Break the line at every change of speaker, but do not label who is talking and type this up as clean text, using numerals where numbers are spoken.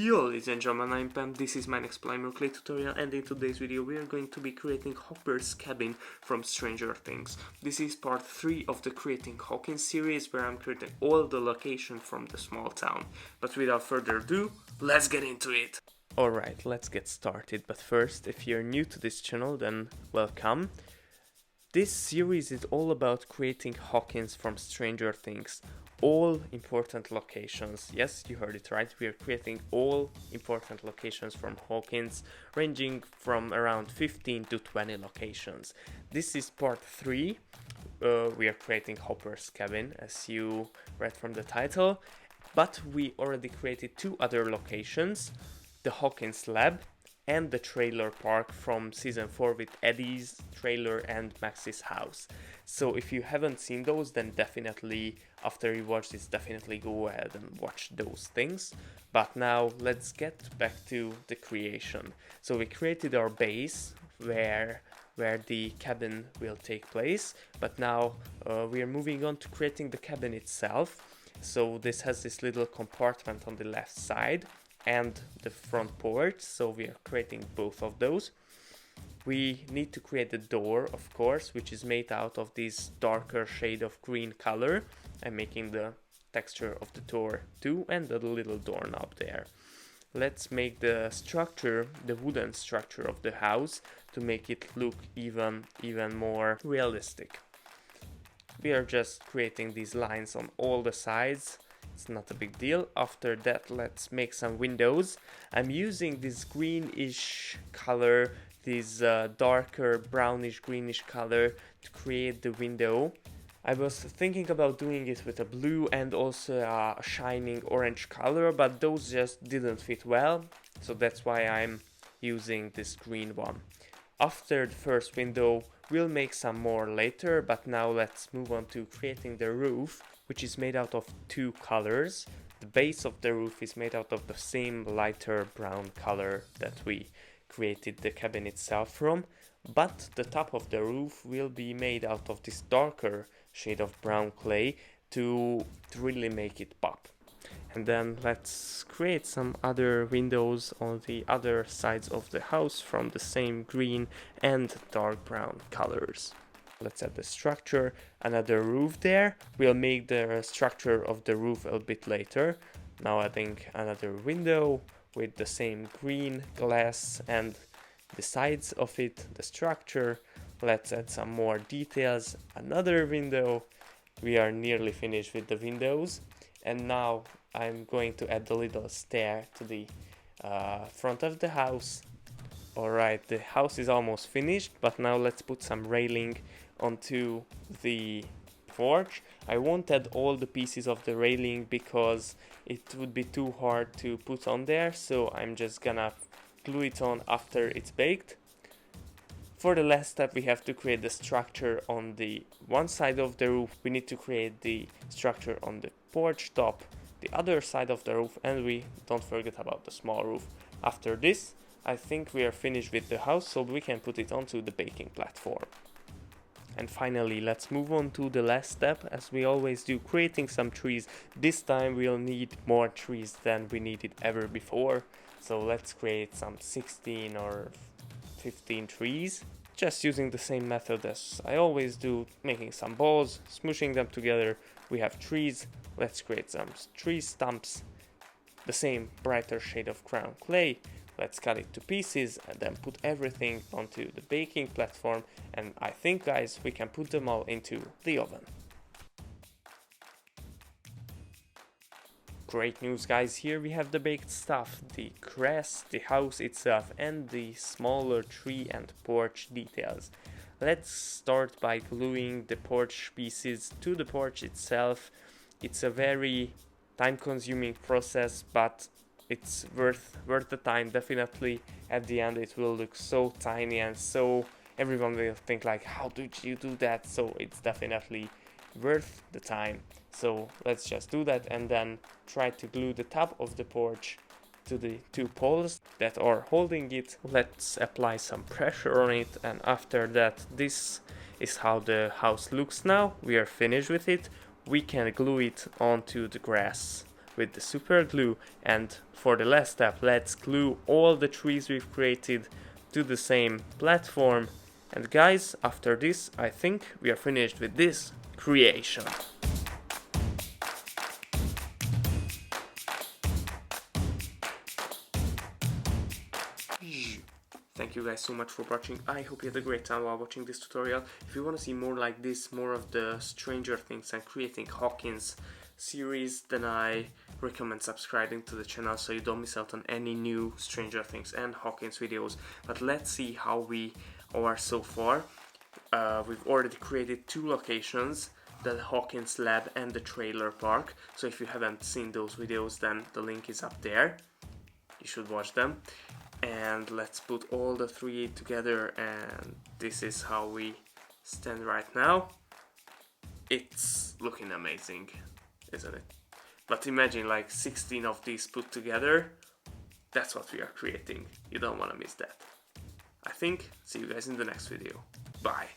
Yo ladies and gentlemen, I'm Pam, this is my next Primal Clay tutorial, and in today's video we are going to be creating Hopper's cabin from Stranger Things. This is part 3 of the Creating Hawkins series, where I'm creating all the locations from the small town. But without further ado, let's get into it! Alright, let's get started, but first, if you're new to this channel, then welcome. This series is all about creating Hawkins from Stranger Things. All important locations. Yes, you heard it right. We are creating all important locations from Hawkins, ranging from around 15 to 20 locations. This is part 3. We are creating Hopper's cabin, as you read from the title. But we already created 2 other locations, the Hawkins lab and the trailer park from season 4 with Eddie's trailer and Max's house. So if you haven't seen those, then definitely, after you watch this, definitely go ahead and watch those things. But now let's get back to the creation. So we created our base where the cabin will take place, but now we are moving on to creating the cabin itself. So this has this little compartment on the left side and the front porch, so we are creating both of those. We need to create the door, of course, which is made out of this darker shade of green color. I'm making the texture of the door too, and the little doorknob there. Let's make the structure, the wooden structure of the house, to make it look even more realistic. We are just creating these lines on all the sides. It's not a big deal. After that, let's make some windows. I'm using this greenish color, this darker brownish greenish color to create the window. I was thinking about doing it with a blue and also a shining orange color, but those just didn't fit well, so that's why I'm using this green one. After the first window, we'll make some more later, but now let's move on to creating the roof, which is made out of 2 colors. The base of the roof is made out of the same lighter brown color that we created the cabin itself from, but the top of the roof will be made out of this darker shade of brown clay to really make it pop. And then let's create some other windows on the other sides of the house from the same green and dark brown colors. Let's add the structure, another roof there. We'll make the structure of the roof a bit later. Now adding another window with the same green glass and the sides of it, the structure. Let's add some more details, another window. We are nearly finished with the windows, and now I'm going to add the little stair to the front of the house. Alright, the house is almost finished, but now let's put some railing onto the porch. I won't add all the pieces of the railing because it would be too hard to put on there, so I'm just gonna glue it on after it's baked. For the last step, we have to create the structure on the one side of the roof. We need to create the structure on the porch top, the other side of the roof, and we don't forget about the small roof. After this, I think we are finished with the house, so we can put it onto the baking platform. And finally, let's move on to the last step, as we always do, creating some trees. This time we'll need more trees than we needed ever before. So let's create some 16 or 15 trees, just using the same method as I always do, making some balls, smooshing them together. We have trees. Let's create some tree stumps, the same brighter shade of brown clay. Let's cut it to pieces and then put everything onto the baking platform, and I think, guys, we can put them all into the oven. Great news, guys, here we have the baked stuff, the grass, the house itself, and the smaller tree and porch details. Let's start by gluing the porch pieces to the porch itself. It's a very time-consuming process, but it's worth the time. Definitely at the end it will look so tiny, and so everyone will think like, how did you do that? So it's definitely worth the time. So let's just do that and then try to glue the top of the porch to the 2 poles that are holding it. Let's apply some pressure on it, and after that, this is how the house looks now. We are finished with it. We can glue it onto the grass with the super glue. And for the last step, let's glue all the trees we've created to the same platform. And guys, after this, I think we are finished with this creation. Thank you guys so much for watching. I hope you had a great time while watching this tutorial. If you want to see more like this, more of the Stranger Things and creating Hawkins series, then I recommend subscribing to the channel so you don't miss out on any new Stranger Things and Hawkins videos. But let's see how we are so far. We've already created 2 locations, the Hawkins lab and the trailer park. So if you haven't seen those videos, then the link is up there. You should watch them. And let's put all the 3 together, and this is how we stand right now. It's looking amazing, isn't it? But imagine like 16 of these put together. That's what we are creating. You don't want to miss that. I think. See you guys in the next video. Bye.